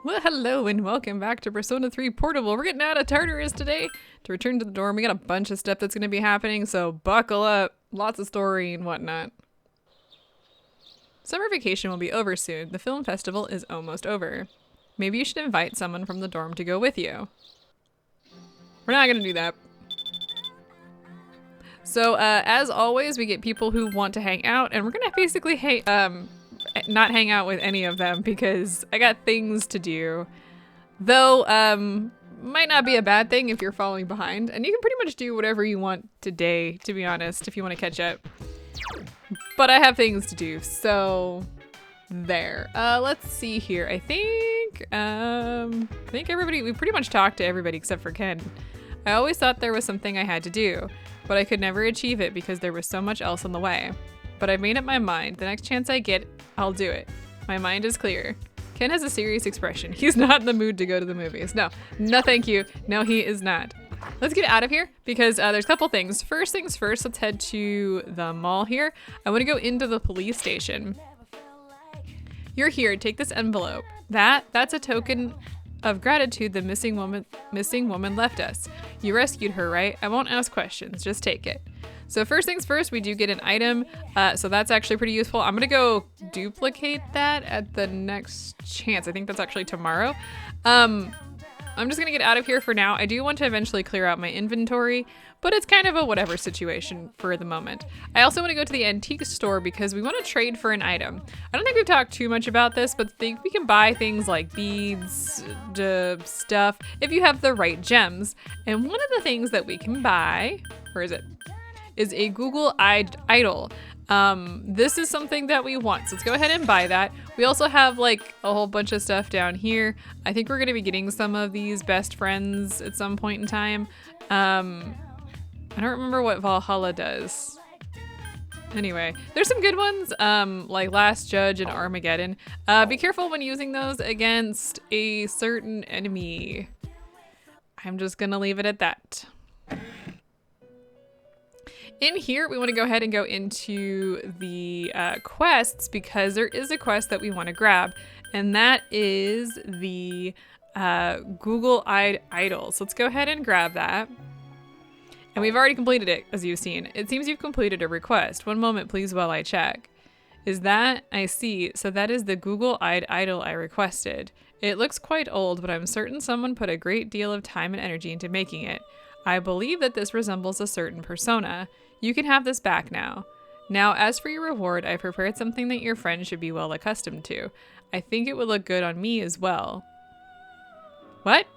Well, hello and welcome back to Persona 3 Portable. We're getting out of Tartarus today to return to the dorm. We got a bunch of stuff that's going to be happening, so buckle up. Lots of story and whatnot. Summer vacation will be over soon. The film festival is almost over. Maybe you should invite someone from the dorm to go with you. We're not going to do that. So, as always, we get people who want to hang out, and we're going to basically not hang out with any of them because I got things to do. Though, might not be a bad thing if you're falling behind, and you can pretty much do whatever you want today, to be honest, if you want to catch up. But I have things to do, so there. Let's see here. I think everybody, we pretty much talked to everybody except for Ken. I always thought there was something I had to do, but I could never achieve it because there was so much else in the way. But I've made up my mind. The next chance I get, I'll do it. My mind is clear. Ken has a serious expression. He's not in the mood to go to the movies. No, thank you. No, he is not. Let's get out of here because there's a couple things. First things first, let's head to the mall here. I want to go into the police station. You're here. Take this envelope. That's a token of gratitude the missing woman left us. You rescued her, right? I won't ask questions. Just take it. So first things first, we do get an item. So that's actually pretty useful. I'm gonna go duplicate that at the next chance. I think that's actually tomorrow. I'm just gonna get out of here for now. I do want to eventually clear out my inventory, but it's kind of a whatever situation for the moment. I also want to go to the antique store because we want to trade for an item. I don't think we've talked too much about this, but we can buy things like beads, stuff, if you have the right gems. And one of the things that we can buy, where is it? Is a Google idol. This is something that we want, so let's go ahead and buy that. We also have like a whole bunch of stuff down here. I think we're gonna be getting some of these best friends at some point in time. I don't remember what Valhalla does. Anyway, there's some good ones, like Last Judge and Armageddon. Be careful when using those against a certain enemy. I'm just gonna leave it at that. In here, we want to go ahead and go into the quests because there is a quest that we want to grab, and that is the Google idol. So let's go ahead and grab that. And we've already completed it, as you've seen. It seems you've completed a request. One moment, please, while I check. Is that? I see. So that is the Google idol I requested. It looks quite old, but I'm certain someone put a great deal of time and energy into making it. I believe that this resembles a certain persona. You can have this back now. Now, as for your reward, I prepared something that your friend should be well accustomed to. I think it would look good on me as well. What?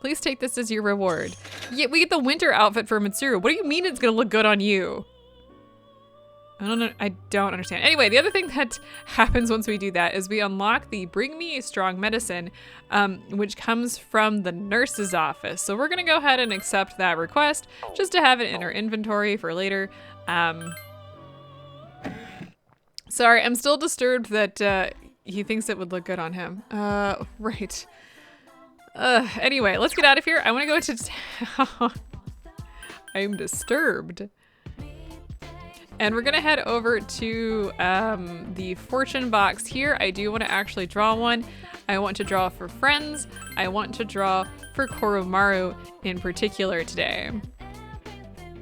Please take this as your reward. Yeah, we get the winter outfit for Mitsuru. What do you mean it's gonna look good on you? I don't know. I don't understand. Anyway, the other thing that happens once we do that is we unlock the Bring Me a Strong Medicine, which comes from the nurse's office. So we're gonna go ahead and accept that request just to have it in our inventory for later. Sorry, I'm still disturbed that he thinks it would look good on him. Right. Anyway, let's get out of here. I wanna go to town. I'm disturbed. And we're gonna head over to the fortune box here. I do want to actually draw one. I want to draw for friends. I want to draw for Koromaru in particular today.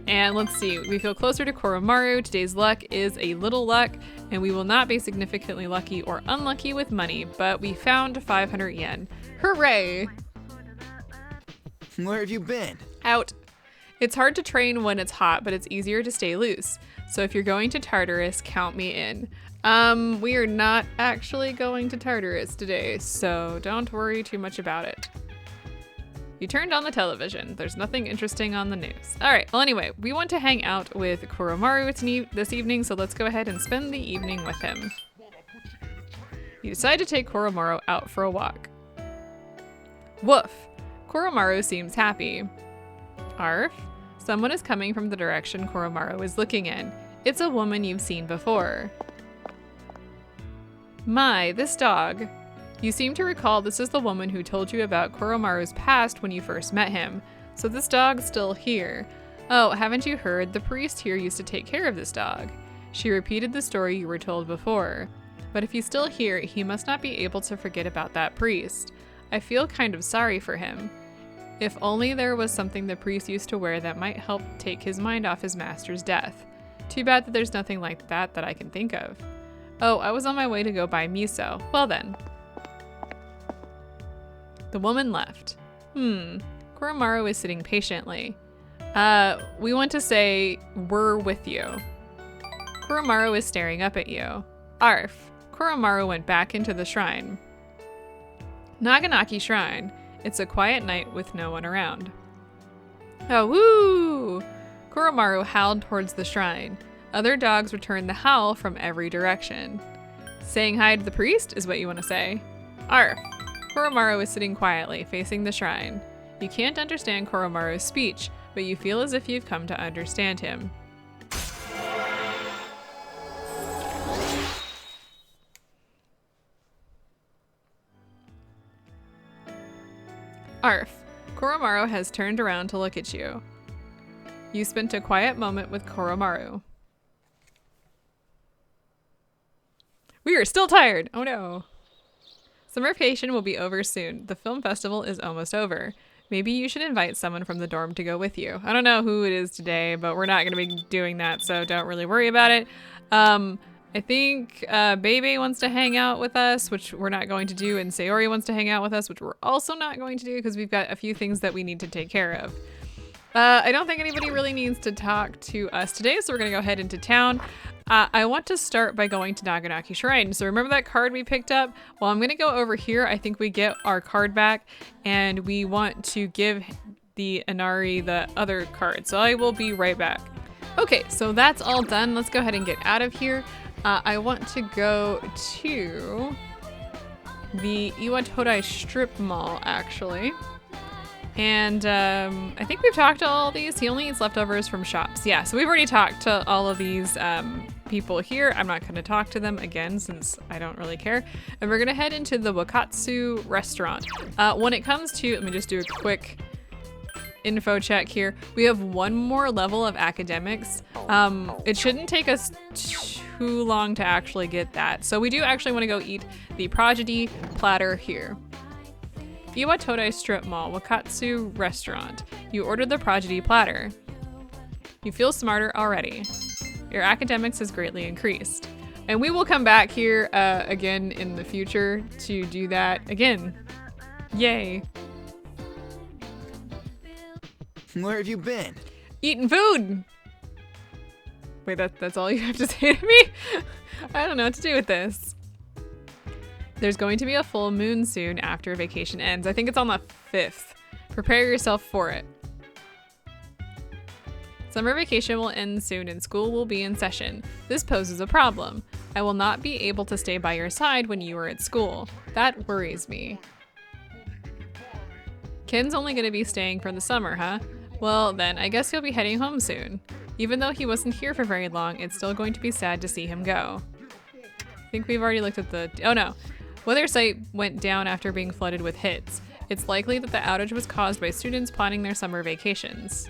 And let's see, we feel closer to Koromaru. Today's luck is a little luck, and we will not be significantly lucky or unlucky with money, but we found 500 yen. Hooray! Where have you been? Out. It's hard to train when it's hot, but it's easier to stay loose. So if you're going to Tartarus, count me in. We are not actually going to Tartarus today, so don't worry too much about it. You turned on the television. There's nothing interesting on the news. All right, well anyway, we want to hang out with Koromaru this evening, so let's go ahead and spend the evening with him. You decide to take Koromaru out for a walk. Woof. Koromaru seems happy. Arf. Someone is coming from the direction Koromaru is looking in. It's a woman you've seen before. My, this dog. You seem to recall this is the woman who told you about Koromaru's past when you first met him. So this dog's still here. Oh, haven't you heard? The priest here used to take care of this dog. She repeated the story you were told before. But if he's still here, he must not be able to forget about that priest. I feel kind of sorry for him. If only there was something the priest used to wear that might help take his mind off his master's death. Too bad that there's nothing like that I can think of. Oh, I was on my way to go buy miso. Well then. The woman left. Koromaru is sitting patiently. We want to say, we're with you. Koromaru is staring up at you. Arf. Koromaru went back into the shrine. Naganaki Shrine. It's a quiet night with no one around. Oh, woo! Koromaru howled towards the shrine. Other dogs returned the howl from every direction. Saying hi to the priest is what you want to say. Arf. Koromaru is sitting quietly, facing the shrine. You can't understand Koromaru's speech, but you feel as if you've come to understand him. Arf. Koromaru has turned around to look at you. You spent a quiet moment with Koromaru. We are still tired. Oh no. Summer vacation will be over soon. The film festival is almost over. Maybe you should invite someone from the dorm to go with you. I don't know who it is today, but we're not going to be doing that, so don't really worry about it. I think Bebe wants to hang out with us, which we're not going to do, and Sayori wants to hang out with us, which we're also not going to do because we've got a few things that we need to take care of. I don't think anybody really needs to talk to us today, so we're going to go ahead into town. I want to start by going to Naganaki Shrine. So remember that card we picked up? Well, I'm going to go over here. I think we get our card back, and we want to give the Inari the other card. So I will be right back. Okay, so that's all done. Let's go ahead and get out of here. I want to go to the Iwatodai Strip Mall, actually. And I think we've talked to all these. He only eats leftovers from shops. Yeah, so we've already talked to all of these people here. I'm not going to talk to them again since I don't really care. And we're going to head into the Wakatsu restaurant. When it comes to, let me just do a quick info check here. We have one more level of academics. It shouldn't take us too long to actually get that. So we do actually want to go eat the Prodigy platter here. Iwatodai Strip Mall, Wakatsu restaurant. You ordered the Prodigy platter. You feel smarter already. Your academics has greatly increased. And we will come back here again in the future to do that again. Yay. Where have you been? Eating food. Wait, that's all you have to say to me? I don't know what to do with this. There's going to be a full moon soon after vacation ends. I think it's on the 5th. Prepare yourself for it. Summer vacation will end soon and school will be in session. This poses a problem. I will not be able to stay by your side when you are at school. That worries me. Ken's only going to be staying for the summer, huh? Well, then I guess he'll be heading home soon. Even though he wasn't here for very long, it's still going to be sad to see him go. I think we've already looked at the... Oh no. Weather site went down after being flooded with hits. It's likely that the outage was caused by students planning their summer vacations.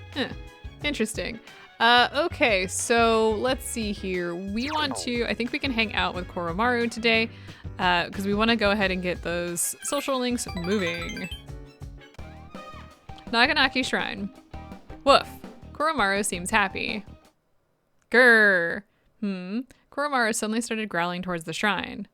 Interesting. Okay, so let's see here. We want to, I think we can hang out with Koromaru today because we want to go ahead and get those social links moving. Naganaki Shrine. Woof. Koromaru seems happy. Grr. Koromaru suddenly started growling towards the shrine.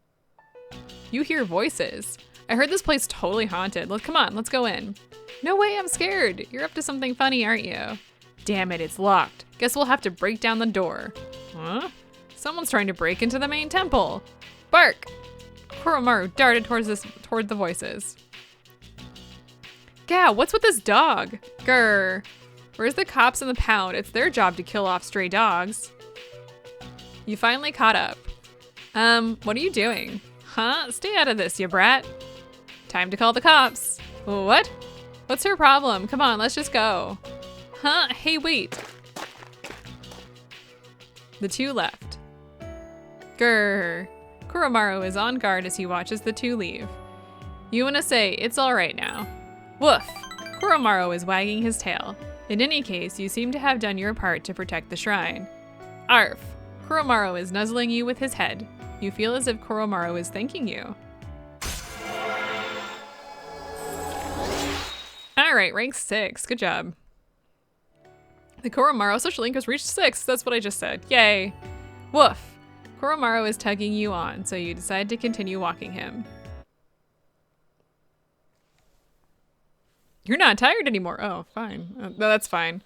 You hear voices. I heard this place totally haunted. Come on, let's go in. No way, I'm scared. You're up to something funny, aren't you? Damn it, it's locked. Guess we'll have to break down the door. Huh? Someone's trying to break into the main temple. Bark! Koromaru darted toward the voices. Gah, what's with this dog? Grr. Where's the cops and the pound? It's their job to kill off stray dogs. You finally caught up. What are you doing? Huh? Stay out of this, you brat. Time to call the cops. What? What's her problem? Come on, let's just go. Huh? Hey, wait. The two left. Grr. Koromaru is on guard as he watches the two leave. You want to say, it's all right now. Woof. Koromaru is wagging his tail. In any case, you seem to have done your part to protect the shrine. Arf. Koromaru is nuzzling you with his head. You feel as if Koromaru is thanking you. All right, rank 6. Good job. The Koromaru social link has reached 6. That's what I just said. Yay. Woof. Koromaru is tugging you on, so you decide to continue walking him. You're not tired anymore. Oh, fine. No, that's fine.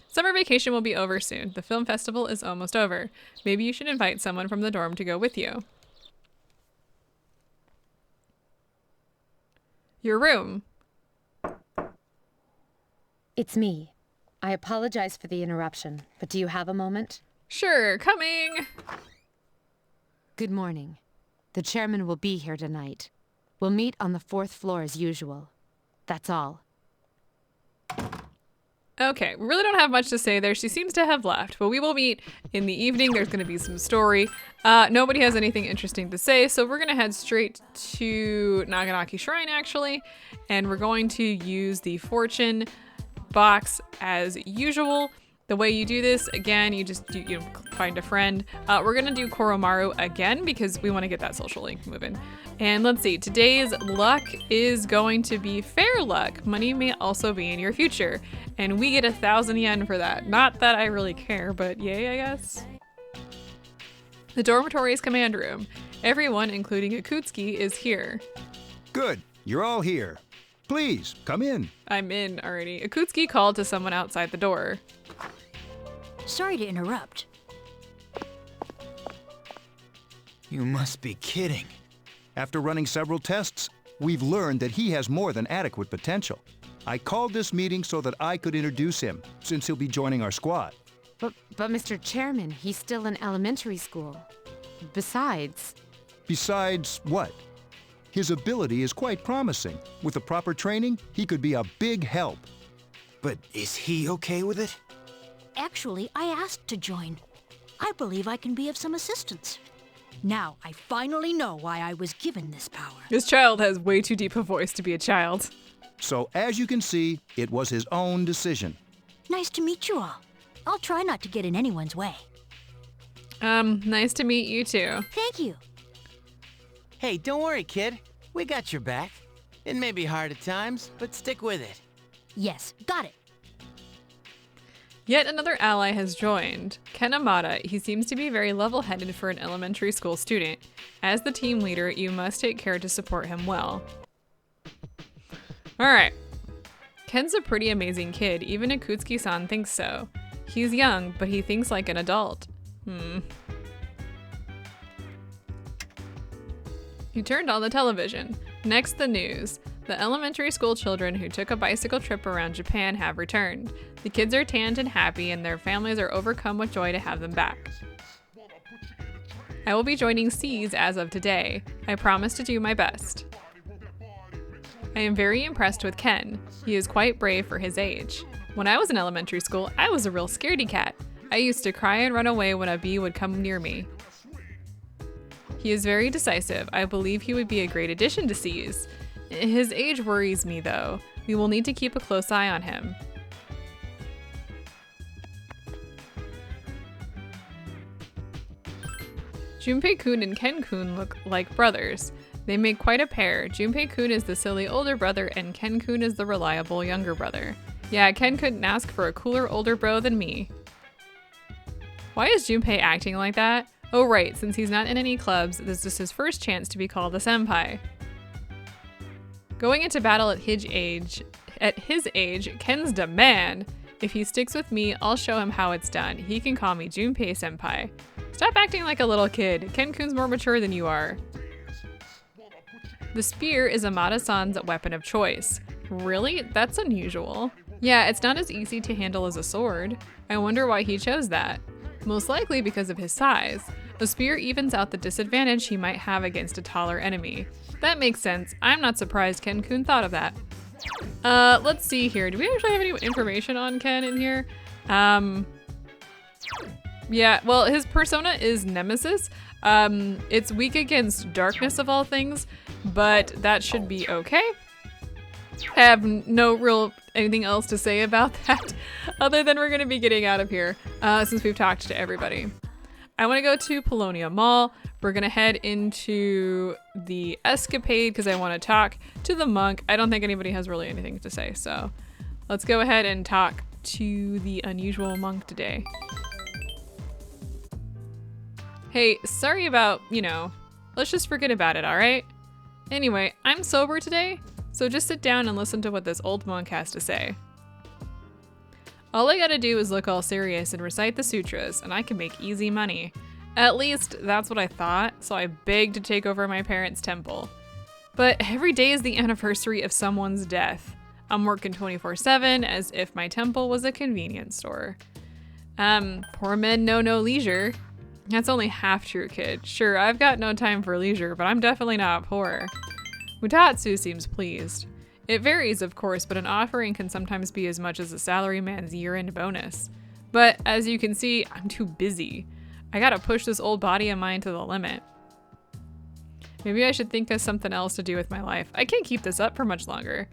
Summer vacation will be over soon. The film festival is almost over. Maybe you should invite someone from the dorm to go with you. Your room. It's me. I apologize for the interruption, but do you have a moment? Sure, coming. Good morning. The chairman will be here tonight. We'll meet on the 4th floor as usual. That's all. Okay, we really don't have much to say there. She seems to have left, but we will meet in the evening. There's going to be some story. Nobody has anything interesting to say, so we're going to head straight to Naganaki Shrine, actually, and we're going to use the fortune box as usual. The way you do this, again, you just find a friend. We're gonna do Koromaru again because we want to get that social link moving. And let's see, today's luck is going to be fair luck. Money may also be in your future, and we get 1,000 yen for that. Not that I really care, but yay, I guess. The dormitory's command room. Everyone, including Akutsuki, is here. Good, you're all here. Please, come in. I'm in already. Akutsuki called to someone outside the door. Sorry to interrupt. You must be kidding. After running several tests, we've learned that he has more than adequate potential. I called this meeting so that I could introduce him, since he'll be joining our squad. But Mr. Chairman, he's still in elementary school. Besides What? His ability is quite promising. With the proper training, he could be a big help. But is he okay with it? Actually, I asked to join. I believe I can be of some assistance. Now, I finally know why I was given this power. This child has way too deep a voice to be a child. So, as you can see, it was his own decision. Nice to meet you all. I'll try not to get in anyone's way. Nice to meet you too. Thank you. Hey, don't worry, kid. We got your back. It may be hard at times, but stick with it. Yes, got it. Yet another ally has joined. Ken Amada. He seems to be very level-headed for an elementary school student. As the team leader, you must take care to support him well. Alright. Ken's a pretty amazing kid. Even Akutsuki-san thinks so. He's young, but he thinks like an adult. He turned on the television. Next, the news. The elementary school children who took a bicycle trip around Japan have returned. The kids are tanned and happy, and their families are overcome with joy to have them back. I will be joining C's as of today. I promise to do my best. I am very impressed with Ken. He is quite brave for his age. When I was in elementary school, I was a real scaredy cat. I used to cry and run away when a bee would come near me. He is very decisive. I believe he would be a great addition to C's. His age worries me, though. We will need to keep a close eye on him. Junpei-kun and Ken-kun look like brothers. They make quite a pair. Junpei-kun is the silly older brother, and Ken-kun is the reliable younger brother. Yeah, Ken couldn't ask for a cooler older bro than me. Why is Junpei acting like that? Oh right, since he's not in any clubs, this is his first chance to be called a senpai. Going into battle at his age, Ken's the man. If he sticks with me, I'll show him how it's done. He can call me Junpei senpai. Stop acting like a little kid. Ken-kun's more mature than you are. The spear is Amada-san's weapon of choice. Really? That's unusual. Yeah, it's not as easy to handle as a sword. I wonder why he chose that. Most likely because of his size. The spear evens out the disadvantage he might have against a taller enemy. That makes sense. I'm not surprised Ken-kun thought of that. Let's see here. Do we actually have any information on Ken in here? Yeah, well, his persona is Nemesis. It's weak against darkness of all things, but that should be okay. I have no real anything else to say about that other than we're going to be getting out of here since we've talked to everybody. I want to go to Polonia Mall. We're gonna head into the escapade because I want to talk to the monk. I don't think anybody has really anything to say, so let's go ahead and talk to the unusual monk today. Hey, sorry about, let's just forget about it, alright? Anyway, I'm sober today, so just sit down and listen to what this old monk has to say. All I gotta do is look all serious and recite the sutras, and I can make easy money. At least, that's what I thought, so I begged to take over my parents' temple. But every day is the anniversary of someone's death. I'm working 24/7 as if my temple was a convenience store. Poor men know no leisure. That's only half true, kid. Sure, I've got no time for leisure, but I'm definitely not poor. Wakatsu seems pleased. It varies, of course, but an offering can sometimes be as much as a salaryman's year-end bonus. But as you can see, I'm too busy. I gotta push this old body of mine to the limit. Maybe I should think of something else to do with my life. I can't keep this up for much longer.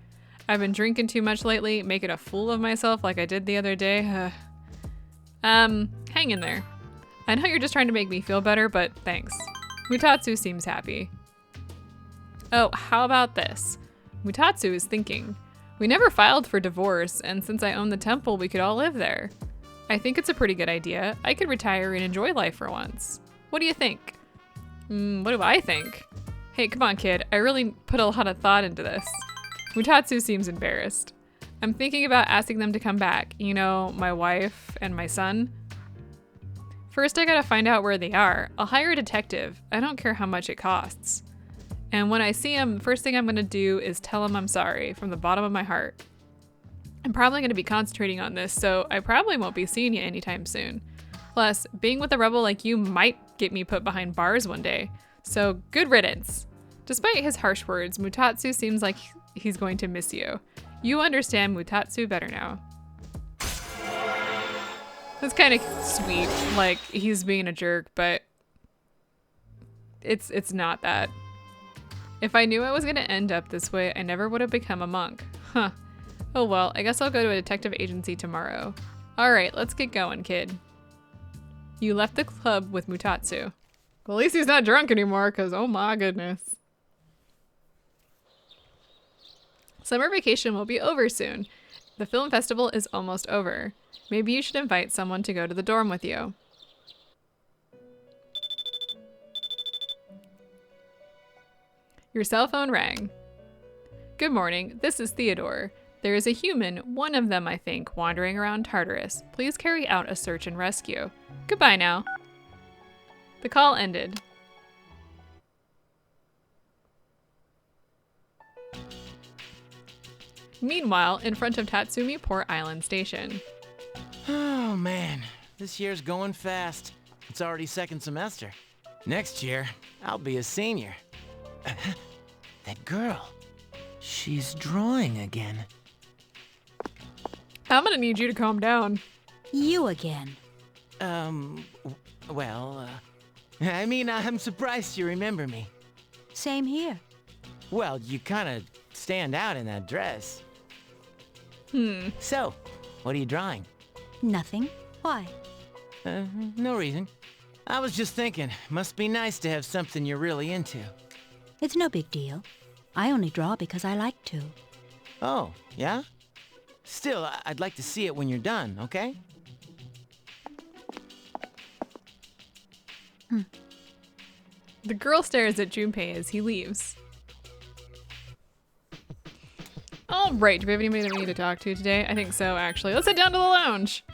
I've been drinking too much lately, making a fool of myself like I did the other day. Hang in there. I know you're just trying to make me feel better, but thanks. Mutatsu seems happy. Oh, how about this? Mutatsu is thinking. We never filed for divorce, and since I own the temple, we could all live there. I think it's a pretty good idea. I could retire and enjoy life for once. What do you think? What do I think? Hey, come on, kid. I really put a lot of thought into this. Mutatsu seems embarrassed. I'm thinking about asking them to come back. My wife and my son. First, I gotta find out where they are. I'll hire a detective. I don't care how much it costs. And when I see him, the first thing I'm gonna do is tell him I'm sorry from the bottom of my heart. I'm probably gonna be concentrating on this, so I probably won't be seeing you anytime soon. Plus, being with a rebel like you might get me put behind bars one day. So good riddance. Despite his harsh words, Mutatsu seems like he's going to miss you. You understand Mutatsu better now. That's kind of sweet, like he's being a jerk, but it's not that. If I knew I was gonna end up this way, I never would have become a monk. Huh. Oh well, I guess I'll go to a detective agency tomorrow. Alright, let's get going, kid. You left the club with Mutatsu. Well, at least he's not drunk anymore, because oh my goodness. Summer vacation will be over soon. The film festival is almost over. Maybe you should invite someone to go to the dorm with you. Your cell phone rang. Good morning, this is Theodore. There is a human, one of them I think, wandering around Tartarus. Please carry out a search and rescue. Goodbye now. The call ended. Meanwhile, in front of Tatsumi Port Island Station. Oh man, this year's going fast. It's already second semester. Next year, I'll be a senior. That girl, she's drawing again. I'm gonna need you to calm down. You again. Well, I'm surprised you remember me. Same here. Well, you kind of stand out in that dress. So, what are you drawing? Nothing. Why? No reason. I was just thinking, must be nice to have something you're really into. It's no big deal. I only draw because I like to. Oh, yeah? Still, I'd like to see it when you're done, okay? The girl stares at Junpei as he leaves. All right, do we have anybody that we need to talk to today? I think so, actually. Let's head down to the lounge.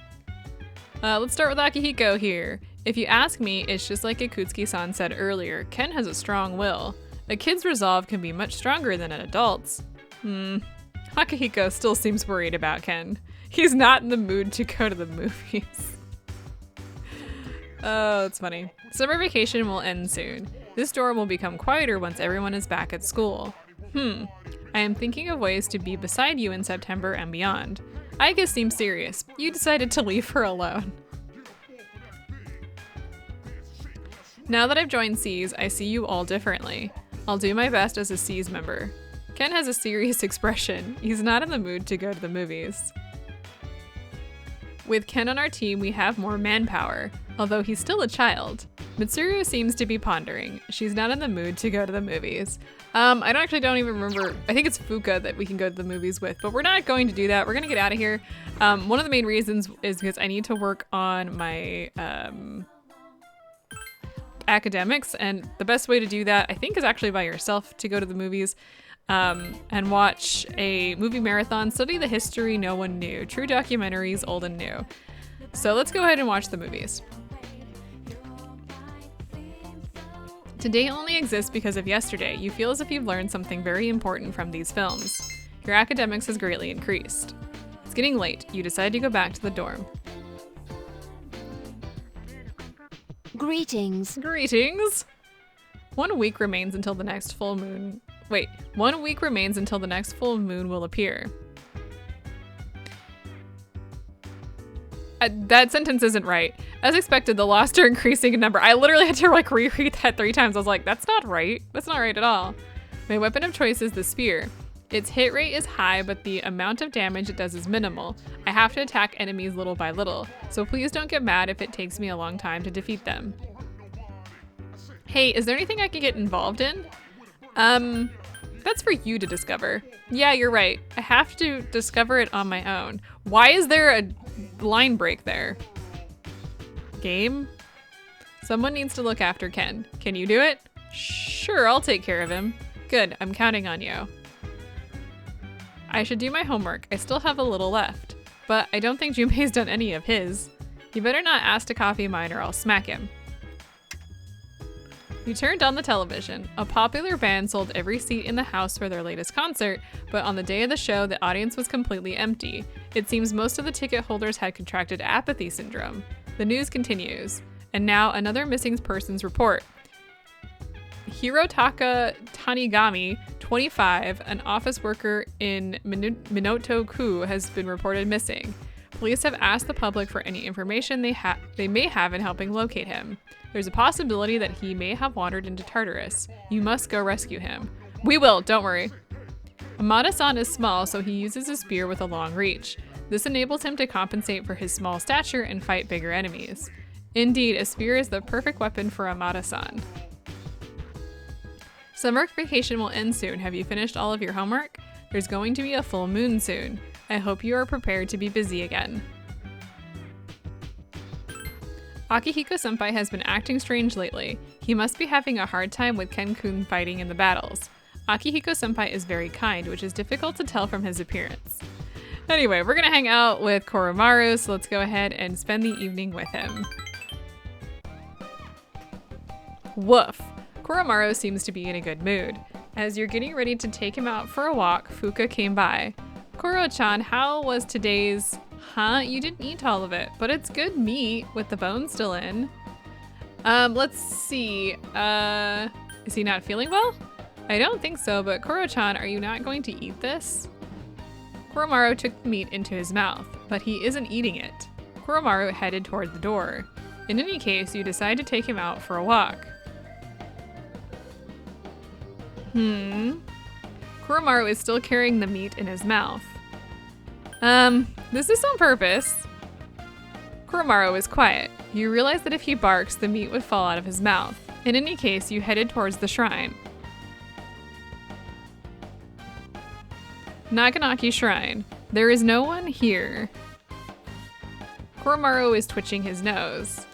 Let's start with Akihiko here. If you ask me, it's just like Ikutsuki-san said earlier. Ken has a strong will. A kid's resolve can be much stronger than an adult's. Akihiko still seems worried about Ken. He's not in the mood to go to the movies. Oh, that's funny. Summer vacation will end soon. This dorm will become quieter once everyone is back at school. I am thinking of ways to be beside you in September and beyond. Aika seems serious. You decided to leave her alone. Now that I've joined C's, I see you all differently. I'll do my best as a C's member. Ken has a serious expression. He's not in the mood to go to the movies. With Ken on our team, we have more manpower, although he's still a child. Mitsuru seems to be pondering. She's not in the mood to go to the movies. I don't even remember. I think it's Fuka that we can go to the movies with, but we're not going to do that. We're gonna get out of here. One of the main reasons is because I need to work on my academics, and the best way to do that, I think, is actually by yourself to go to the movies and watch a movie marathon, study the history no one knew, true documentaries, old and new. So let's go ahead and watch the movies. Today only exists because of yesterday. You feel as if you've learned something very important from these films. Your academics has greatly increased. It's getting late. You decide to go back to the dorm. Greetings. Greetings! 1 week remains until the next full moon. Wait, 1 week remains until the next full moon will appear. That sentence isn't right. As expected, the lost are increasing in number. I literally had to like reread that 3 times. I was like, that's not right. That's not right at all. My weapon of choice is the spear. Its hit rate is high, but the amount of damage it does is minimal. I have to attack enemies little by little, so please don't get mad if it takes me a long time to defeat them. Hey, is there anything I can get involved in? That's for you to discover. Yeah, you're right. I have to discover it on my own. Why is there a line break there? Game? Someone needs to look after Ken. Can you do it? Sure, I'll take care of him. Good, I'm counting on you. I should do my homework. I still have a little left. But I don't think Junpei's done any of his. You better not ask to copy mine or I'll smack him. You turned on the television. A popular band sold every seat in the house for their latest concert, but on the day of the show, the audience was completely empty. It seems most of the ticket holders had contracted apathy syndrome. The news continues. And now another missing persons report. Hirotaka Tanigami, 25, an office worker in Minato-ku, has been reported missing. Police have asked the public for any information they may have in helping locate him. There's a possibility that he may have wandered into Tartarus. You must go rescue him. We will, don't worry. Amada-san is small, so he uses a spear with a long reach. This enables him to compensate for his small stature and fight bigger enemies. Indeed, a spear is the perfect weapon for Amada-san. Summer vacation will end soon. Have you finished all of your homework? There's going to be a full moon soon. I hope you are prepared to be busy again. Akihiko-senpai has been acting strange lately. He must be having a hard time with Ken-kun fighting in the battles. Akihiko-senpai is very kind, which is difficult to tell from his appearance. Anyway, we're gonna hang out with Koromaru, so let's go ahead and spend the evening with him. Woof. Koromaru seems to be in a good mood. As you're getting ready to take him out for a walk, Fuka came by. Koro-chan, how was today's... Huh? You didn't eat all of it, but it's good meat with the bones still in. Let's see. Is he not feeling well? I don't think so, but Koro-chan, are you not going to eat this? Koromaru took the meat into his mouth, but he isn't eating it. Koromaru headed toward the door. In any case, you decide to take him out for a walk. Koromaru is still carrying the meat in his mouth. This is on purpose. Koromaru is quiet. You realize that if he barks, the meat would fall out of his mouth. In any case, you headed towards the shrine. Naganaki Shrine. There is no one here. Koromaru is twitching his nose.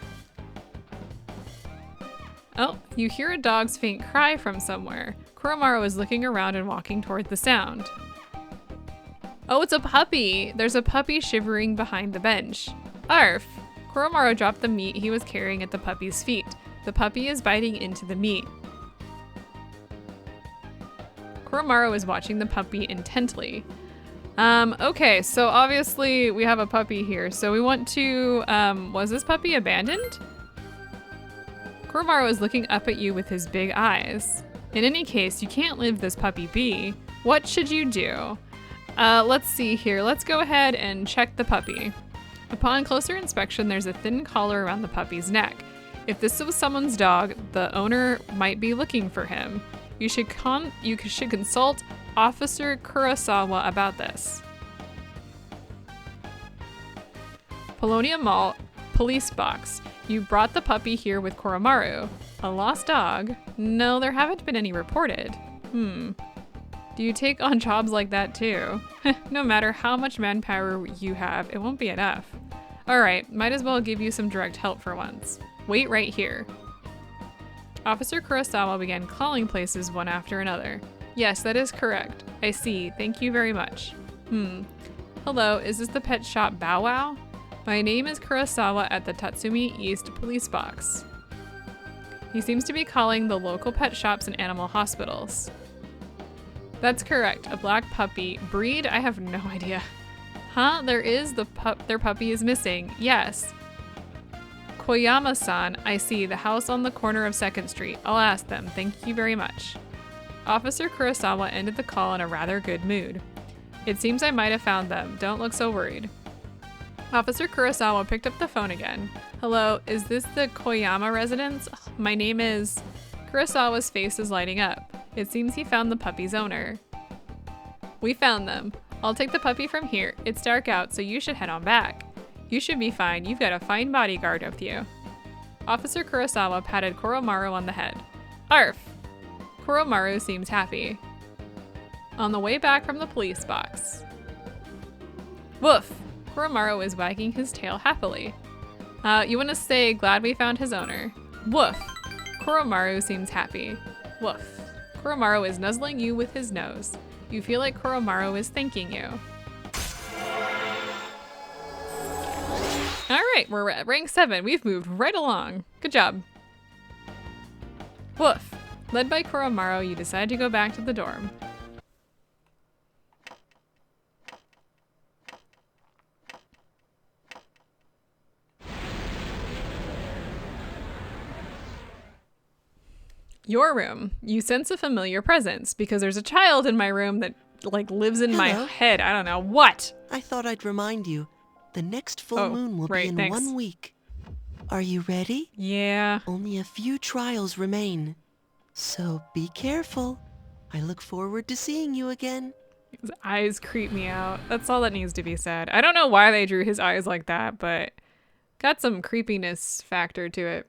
Oh, you hear a dog's faint cry from somewhere. Koromaru is looking around and walking toward the sound. Oh, it's a puppy! There's a puppy shivering behind the bench. Arf! Koromaru dropped the meat he was carrying at the puppy's feet. The puppy is biting into the meat. Koromaru is watching the puppy intently. Okay, so obviously we have a puppy here. So we want to, was this puppy abandoned? Koromaru is looking up at you with his big eyes. In any case, you can't leave this puppy be. What should you do? Let's see here. Let's go ahead and check the puppy. Upon closer inspection, there's a thin collar around the puppy's neck. If this was someone's dog, the owner might be looking for him. You should consult Officer Kurosawa about this. Polonia Mall, police box. You brought the puppy here with Koromaru. A lost dog? No, there haven't been any reported. Do you take on jobs like that too? No matter how much manpower you have, it won't be enough. Alright, might as well give you some direct help for once. Wait right here. Officer Kurosawa began calling places one after another. Yes, that is correct. I see. Thank you very much. Hello, is this the pet shop Bow Wow? My name is Kurosawa at the Tatsumi East Police Box. He seems to be calling the local pet shops and animal hospitals. That's correct. A black puppy. Breed? I have no idea. Huh? There is their puppy is missing. Yes. Koyama-san, I see. The house on the corner of 2nd Street. I'll ask them. Thank you very much. Officer Kurosawa ended the call in a rather good mood. It seems I might have found them. Don't look so worried. Officer Kurosawa picked up the phone again. Hello, is this the Koyama residence? My name is... Kurosawa's face is lighting up. It seems he found the puppy's owner. We found them. I'll take the puppy from here. It's dark out, so you should head on back. You should be fine. You've got a fine bodyguard with you. Officer Kurosawa patted Koromaru on the head. Arf! Koromaru seems happy. On the way back from the police box. Woof! Koromaru is wagging his tail happily. You want to say glad we found his owner. Woof! Koromaru seems happy. Woof! Koromaru is nuzzling you with his nose. You feel like Koromaru is thanking you. Alright, we're at rank 7. We've moved right along. Good job. Woof! Led by Koromaru, you decide to go back to the dorm. Your room. You sense a familiar presence because there's a child in my room that like lives in my head. I don't know. What? I thought I'd remind you. The next full moon will be in 1 week. Are you ready? Yeah. Only a few trials remain. So be careful. I look forward to seeing you again. His eyes creep me out. That's all that needs to be said. I don't know why they drew his eyes like that, but got some creepiness factor to it.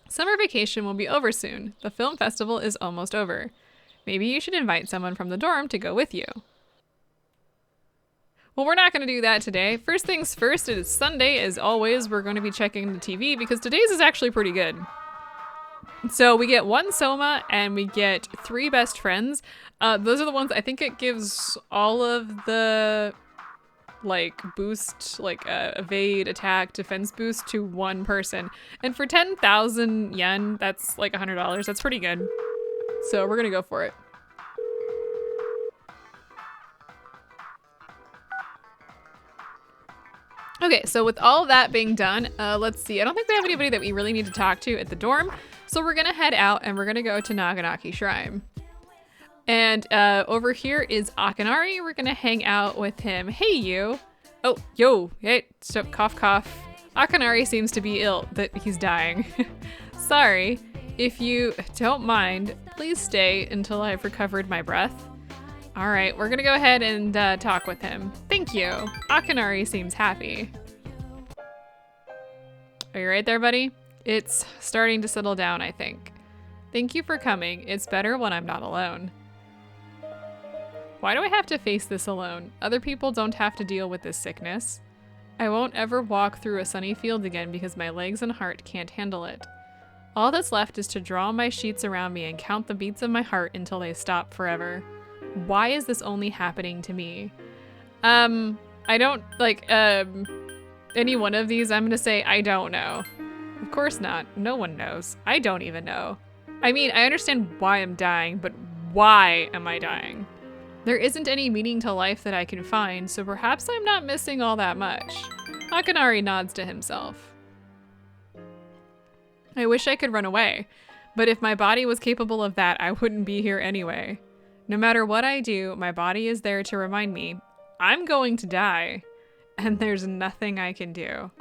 Summer vacation will be over soon. The film festival is almost over. Maybe you should invite someone from the dorm to go with you. Well, we're not going to do that today. First things first, it is Sunday. As always, we're going to be checking the TV because today's is actually pretty good. So we get 1 Soma and we get 3 best friends. Those are the ones I think it gives all of the like boost, like evade, attack, defense boost to 1 person. And for 10,000 yen, that's like $100. That's pretty good. So we're gonna go for it. Okay, so with all of that being done, let's see. I don't think they have anybody that we really need to talk to at the dorm. So we're gonna head out and we're gonna go to Naganaki Shrine. And over here is Akinari. We're gonna hang out with him. Hey, you. Oh, yo, hey, so cough, cough. Akinari seems to be ill, that he's dying. Sorry. If you don't mind, please stay until I've recovered my breath. All right, we're gonna go ahead and talk with him. Thank you. Akinari seems happy. Are you right there, buddy? It's starting to settle down, I think. Thank you for coming. It's better when I'm not alone. Why do I have to face this alone? Other people don't have to deal with this sickness. I won't ever walk through a sunny field again because my legs and heart can't handle it. All that's left is to draw my sheets around me and count the beats of my heart until they stop forever. Why is this only happening to me? I don't, like, any one of these, I'm gonna say I don't know. Of course not. No one knows. I don't even know. I mean, I understand why I'm dying, but why am I dying? There isn't any meaning to life that I can find, so perhaps I'm not missing all that much. Akinari nods to himself. I wish I could run away, but if my body was capable of that, I wouldn't be here anyway. No matter what I do, my body is there to remind me, I'm going to die, and there's nothing I can do.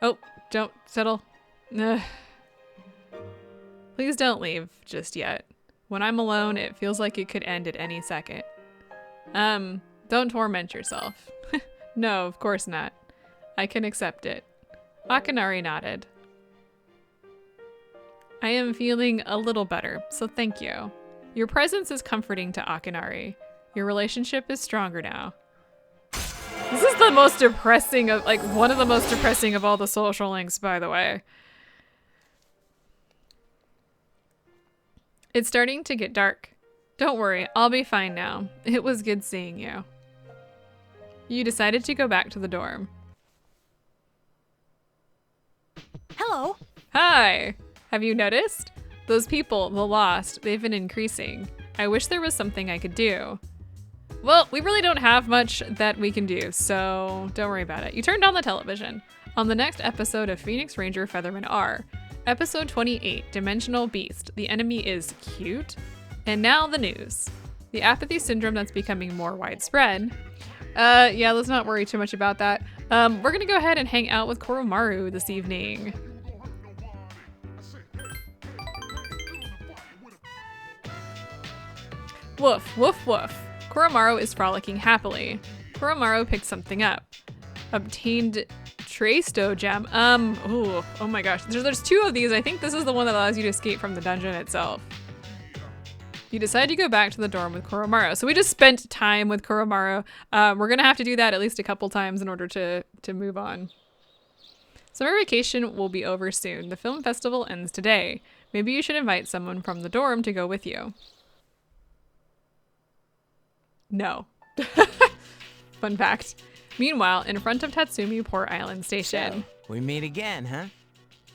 Oh, don't settle. Ugh. Please don't leave just yet. When I'm alone, it feels like it could end at any second. Don't torment yourself. No, of course not. I can accept it. Akinari nodded. I am feeling a little better, so thank you. Your presence is comforting to Akinari. Your relationship is stronger now. This is the most depressing of, like, one of the most depressing of all the social links, by the way. It's starting to get dark. Don't worry, I'll be fine now. It was good seeing you. You decided to go back to the dorm. Hello. Hi! Have you noticed? Those people, the Lost, they've been increasing. I wish there was something I could do. Well, we really don't have much that we can do, so don't worry about it. You turned on the television. On the next episode of Phoenix Ranger Featherman R, Episode 28, Dimensional Beast, the enemy is cute. And now the news. The apathy syndrome that's becoming more widespread. Yeah, let's not worry too much about that. We're gonna go ahead and hang out with Koromaru this evening. Woof, woof, woof. Koromaru is frolicking happily. Koromaru picked something up. Obtained Traisto gem. Ooh, oh my gosh. There's two of these. I think this is the one that allows you to escape from the dungeon itself. You decide to go back to the dorm with Koromaru. So we just spent time with Koromaru. We're gonna have to do that at least a couple times in order to move on. Summer vacation will be over soon. The film festival ends today. Maybe you should invite someone from the dorm to go with you. No. Fun fact. Meanwhile, in front of Tatsumi Port Island Station. So, we meet again, huh?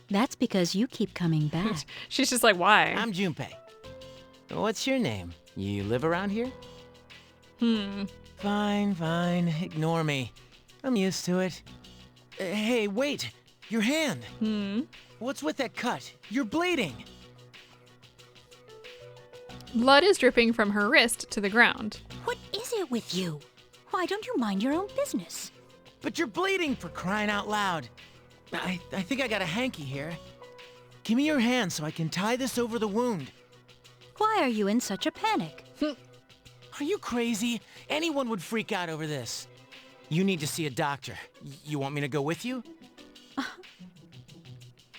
That's because you keep coming back. She's just like, why? I'm Junpei. What's your name? You live around here? Fine, fine. Ignore me. I'm used to it. Hey, wait! Your hand! What's with that cut? You're bleeding! Blood is dripping from her wrist to the ground. What is it with you? Why don't you mind your own business? But you're bleeding, for crying out loud. I think I got a hanky here. Give me your hand so I can tie this over the wound. Why are you in such a panic? Are you crazy? Anyone would freak out over this. You need to see a doctor. You want me to go with you?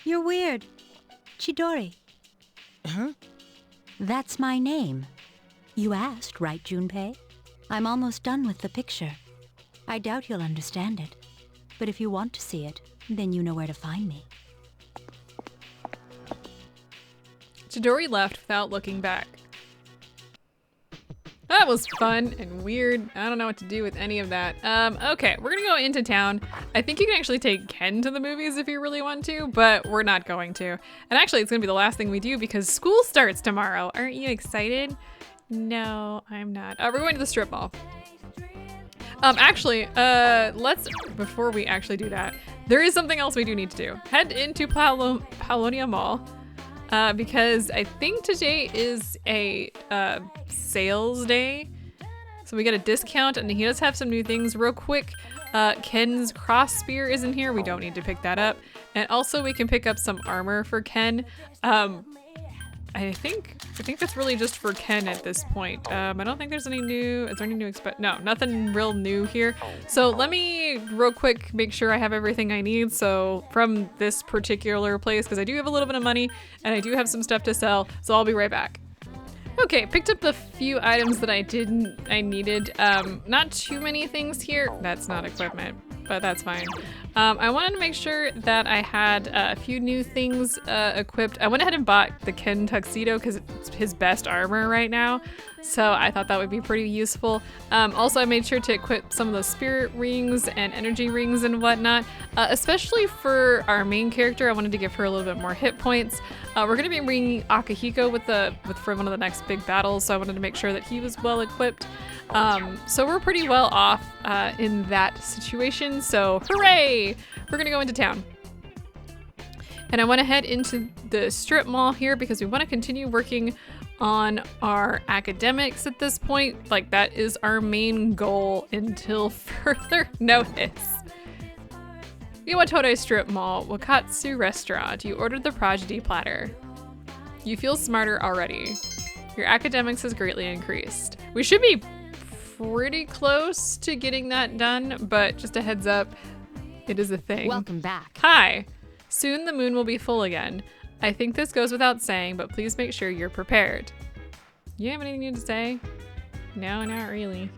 You're weird. Chidori. Huh? That's my name. You asked, right, Junpei? I'm almost done with the picture. I doubt you'll understand it. But if you want to see it, then you know where to find me. Chidori left without looking back. That was fun and weird. I don't know what to do with any of that. Okay, we're gonna go into town. I think you can actually take Ken to the movies if you really want to, but we're not going to. And actually, it's gonna be the last thing we do because school starts tomorrow. Aren't you excited? No, I'm not. We're going to the strip mall. Actually, before we actually do that, there is something else we do need to do. Head into Paolonia Mall, because I think today is a sales day. So we get a discount, and he does have some new things. Real quick, Ken's cross spear is in here. We don't need to pick that up. And also we can pick up some armor for Ken. I think that's really just for Ken at this point. I don't think there's any new, is there any new no, nothing real new here. So let me real quick make sure I have everything I need. So from this particular place, because I do have a little bit of money and I do have some stuff to sell. So I'll be right back. Okay, picked up the few items that I needed. Not too many things here. That's not equipment, but that's fine. I wanted to make sure that I had a few new things equipped. I went ahead and bought the Ken tuxedo because it's his best armor right now. So I thought that would be pretty useful. Also, I made sure to equip some of the spirit rings and energy rings and whatnot, especially for our main character. I wanted to give her a little bit more hit points. We're going to be bringing Akihiko for one of the next big battles, so I wanted to make sure that he was well equipped. So we're pretty well off in that situation, so hooray! We're gonna go into town. And I want to head into the strip mall here because we want to continue working on our academics at this point. Like, that is our main goal until further notice. Iwatore Strip Mall, Wakatsu Restaurant. You ordered the prodigy platter. You feel smarter already. Your academics has greatly increased. We should be pretty close to getting that done, but just a heads up, It is a thing. Welcome back. Hi. Soon the moon will be full again. I think this goes without saying, but please make sure you're prepared. You have anything new to say? No, not really.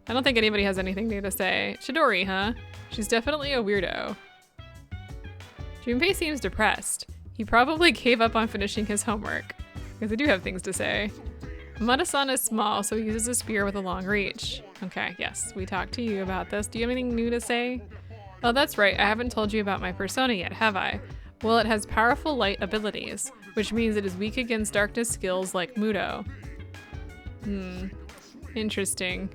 I don't think anybody has anything new to say. Chidori, huh? She's definitely a weirdo. Junpei seems depressed. He probably gave up on finishing his homework. Because I do have things to say. Amada-san is small, so he uses a spear with a long reach. Okay, yes, we talked to you about this. Do you have anything new to say? Oh, that's right. I haven't told you about my persona yet, have I? Well, it has powerful light abilities, which means it is weak against darkness skills like Mudo. Interesting.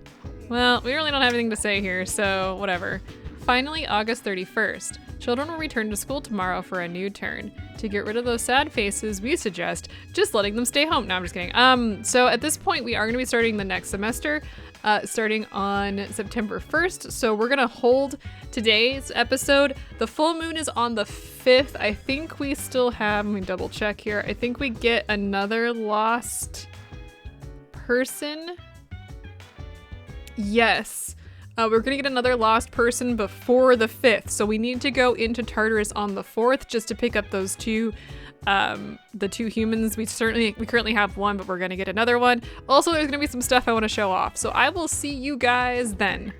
Well, we really don't have anything to say here, so whatever. Finally, August 31st. Children will return to school tomorrow for a new term. To get rid of those sad faces, we suggest just letting them stay home. No, I'm just kidding. So at this point, we are going to be starting the next semester, starting on September 1st. So we're going to hold today's episode. The full moon is on the 5th. I think we still have, let me double check here. I think we get another lost person. Yes. We're gonna get another lost person before the 5th, so we need to go into Tartarus on the 4th just to pick up those two, the two humans. We currently have one, but we're gonna get another one. Also, there's gonna be some stuff I want to show off, so I will see you guys then.